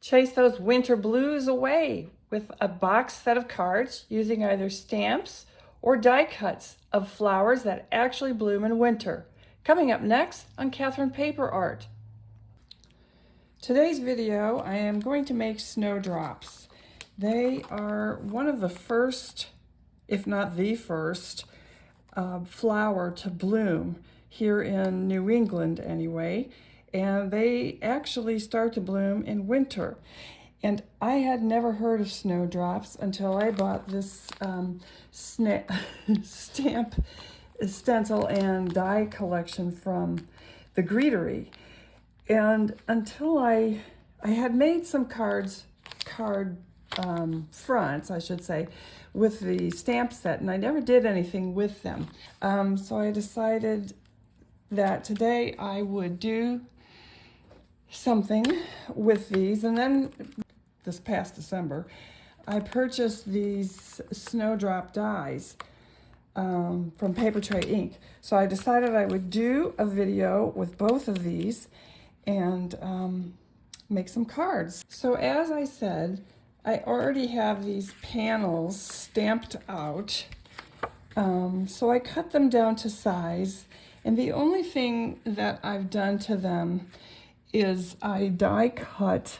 Chase those winter blues away with a box set of cards using either stamps or die cuts of flowers that actually bloom in winter. Coming up next on Catherine Paper Art. Today's video, I am going to make snowdrops. They are one of the first, if not the first, flower to bloom here in New England anyway. And they actually start to bloom in winter. And I had never heard of snowdrops until I bought this stamp, stencil, and die collection from the Greetery. And until I had made some card fronts, I should say, with the stamp set, and I never did anything with them. So I decided that today I would do something with these. And then this past December, I purchased these snowdrop dies from Paper Tray Ink. So I decided I would do a video with both of these and make some cards. So as I said, I already have these panels stamped out. So I cut them down to size, and the only thing that I've done to them is I die cut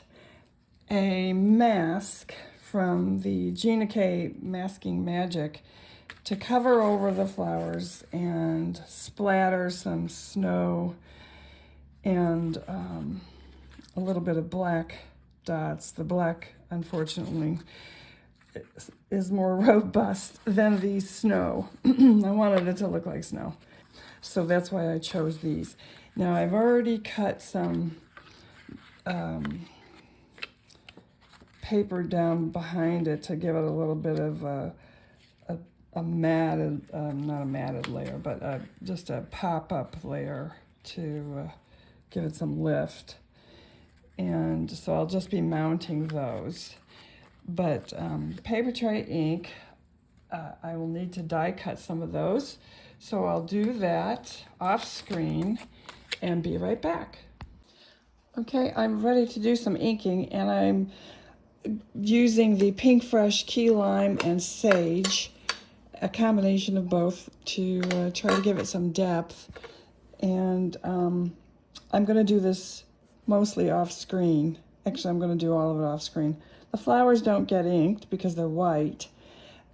a mask from the Gina K Masking Magic to cover over the flowers and splatter some snow and a little bit of black dots. The black, unfortunately, is more robust than the snow. I wanted it to look like snow, so that's why I chose these. Now I've already cut some paper down behind it to give it a little bit of a matted, not a matted layer, but just a pop-up layer to give it some lift. And so I'll just be mounting those. But Paper Tray Ink, I will need to die cut some of those. So I'll do that off screen and be right back. Okay, I'm ready to do some inking, and I'm using the Pink Fresh Key Lime and Sage, a combination of both, to try to give it some depth. And I'm going to do this mostly off screen. Actually, I'm going to do all of it off screen. The flowers don't get inked because they're white,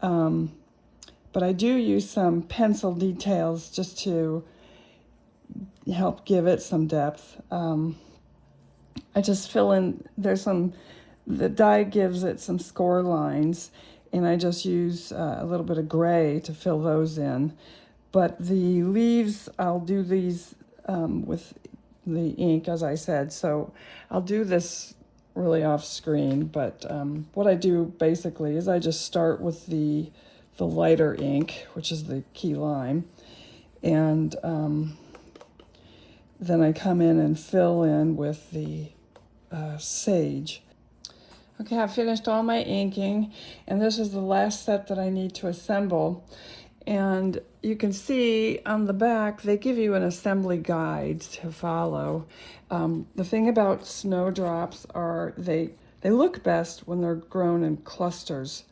but I do use some pencil details just to help give it some depth. I just fill in, the die gives it some score lines, and I just use a little bit of gray to fill those in. But the leaves, I'll do these with the ink, as I said, so I'll do this really off screen. But what I do basically is I just start with the lighter ink, which is the key lime, and then I come in and fill in with the sage. Okay, I've finished all my inking, and this is the last set that I need to assemble. And you can see on the back, they give you an assembly guide to follow. The thing about snowdrops are they look best when they're grown in clusters.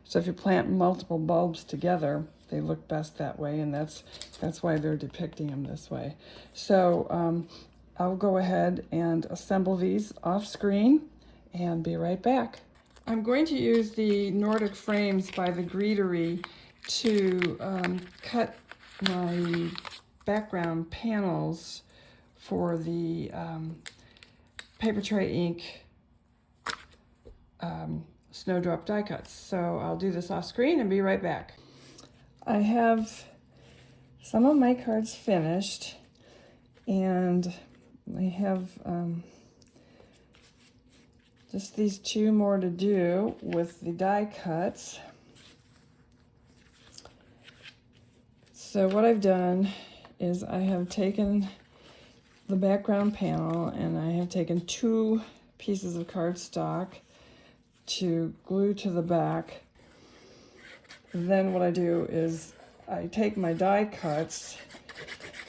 So if you plant multiple bulbs together, they look best that way, and that's why they're depicting them this way. So I'll go ahead and assemble these off screen and be right back. I'm going to use the Nordic frames by the Greetery to cut my background panels for the Paper Tray Ink snowdrop die cuts. So I'll do this off screen and be right back. I have some of my cards finished, and I have just these two more to do with the die cuts. So what I've done is I have taken the background panel, and I have taken 2 pieces of cardstock to glue to the back. Then what I do is I take my die cuts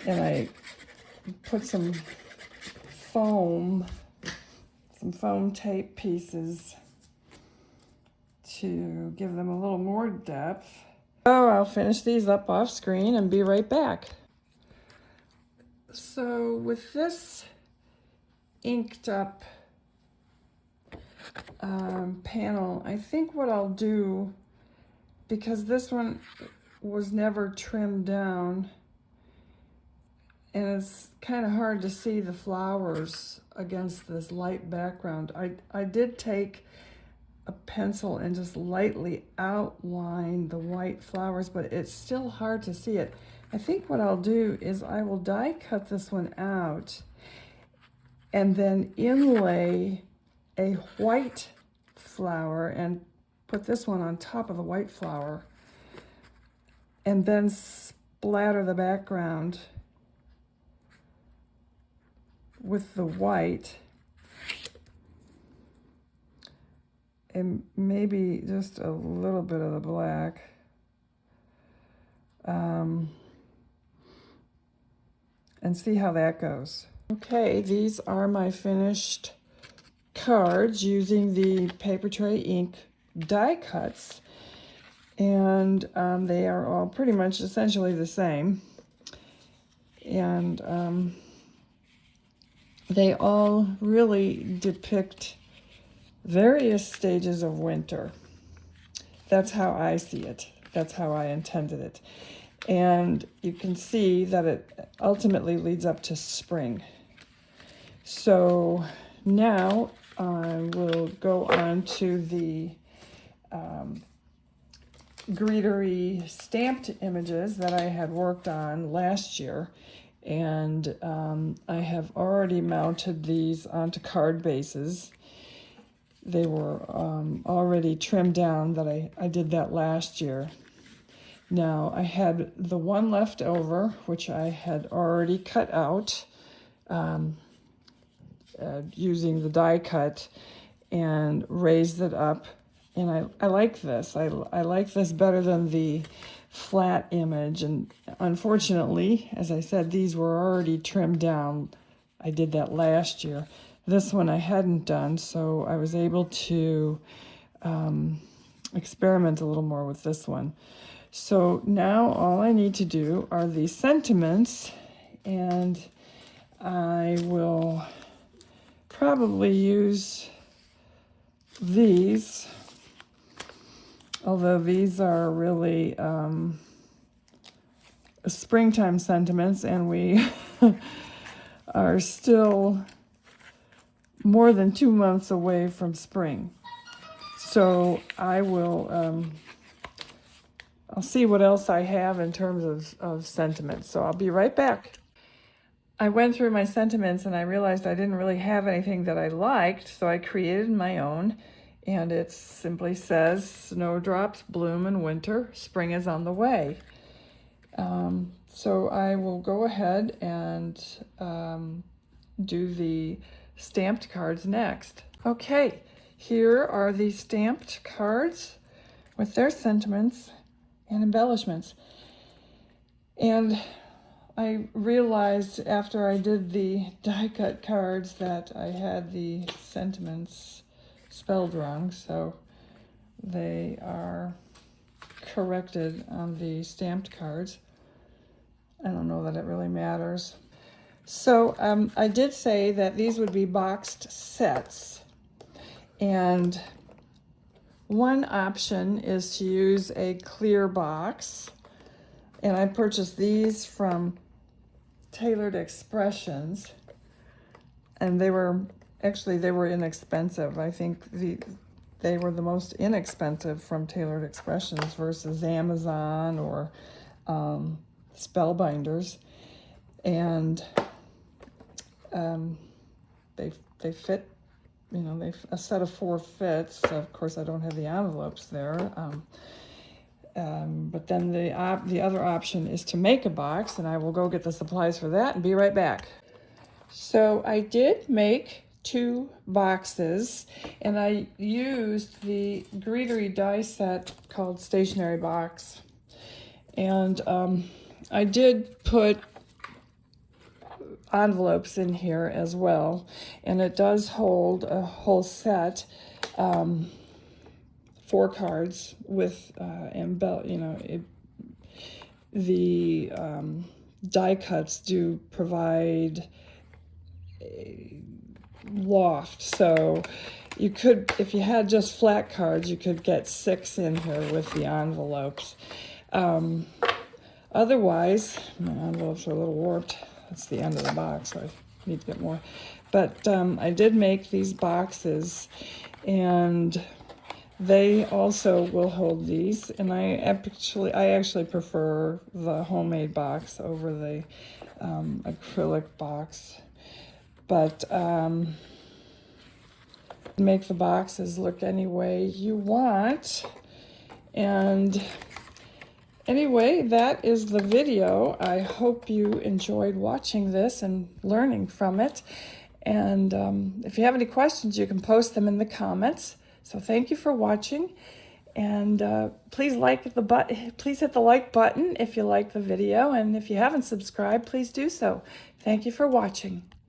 and I put some foam, some foam tape pieces to give them a little more depth. So I'll finish these up off screen and be right back. So with this inked up panel, I think what I'll do, because this one was never trimmed down and it's kind of hard to see the flowers against this light background, I did take a pencil and just lightly outline the white flowers, but it's still hard to see it. I think what I'll do is I will die cut this one out and then inlay a white flower and put this one on top of the white flower and then splatter the background with the white and maybe just a little bit of the black. And see how that goes. Okay, these are my finished cards using the paper tray ink die cuts. And they are all pretty much essentially the same. And they all really depict various stages of winter. That's how I see it. That's how I intended it. And you can see that it ultimately leads up to spring. So now I will go on to the greetery stamped images that I had worked on last year. And I have already mounted these onto card bases. They were already trimmed down. That I did that last year. Now I had the one left over, which I had already cut out using the die cut and raised it up. And I like this. I like this better than the flat image. And unfortunately, as I said, these were already trimmed down. I did that last year. This one I hadn't done, so I was able to experiment a little more with this one. So now all I need to do are these sentiments, and I will probably use these, although these are really springtime sentiments, and we are still more than 2 months away from spring. So I will, I'll see what else I have in terms of sentiments. So I'll be right back. I went through my sentiments and I realized I didn't really have anything that I liked, so I created my own. And it simply says, snowdrops bloom in winter, spring is on the way. So I will go ahead and do the stamped cards next. Okay, here are the stamped cards with their sentiments and embellishments. And I realized after I did the die cut cards that I had the sentiments spelled wrong, so they are corrected on the stamped cards. I don't know that it really matters. So I did say that these would be boxed sets, and one option is to use a clear box, and I purchased these from Tailored Expressions, and they were inexpensive. I think they were the most inexpensive from Tailored Expressions versus Amazon or Spellbinders, and they fit, you know, a set of 4 fits. Of course, I don't have the envelopes there. But then the other option is to make a box, and I will go get the supplies for that and be right back. So I did make 2 boxes, and I used the greetery die set called Stationery Box. And I did put envelopes in here as well, and it does hold a whole set, 4 cards with the die cuts do provide a loft, so you could, if you had just flat cards, you could get 6 in here with the envelopes. Otherwise, my envelopes are a little warped. That's the end of the box, so I need to get more. But I did make these boxes, and they also will hold these. And I actually prefer the homemade box over the acrylic box. But make the boxes look any way you want. And anyway, that is the video. I hope you enjoyed watching this and learning from it. And if you have any questions, you can post them in the comments. So thank you for watching. And please hit the like button if you like the video. And if you haven't subscribed, please do so. Thank you for watching.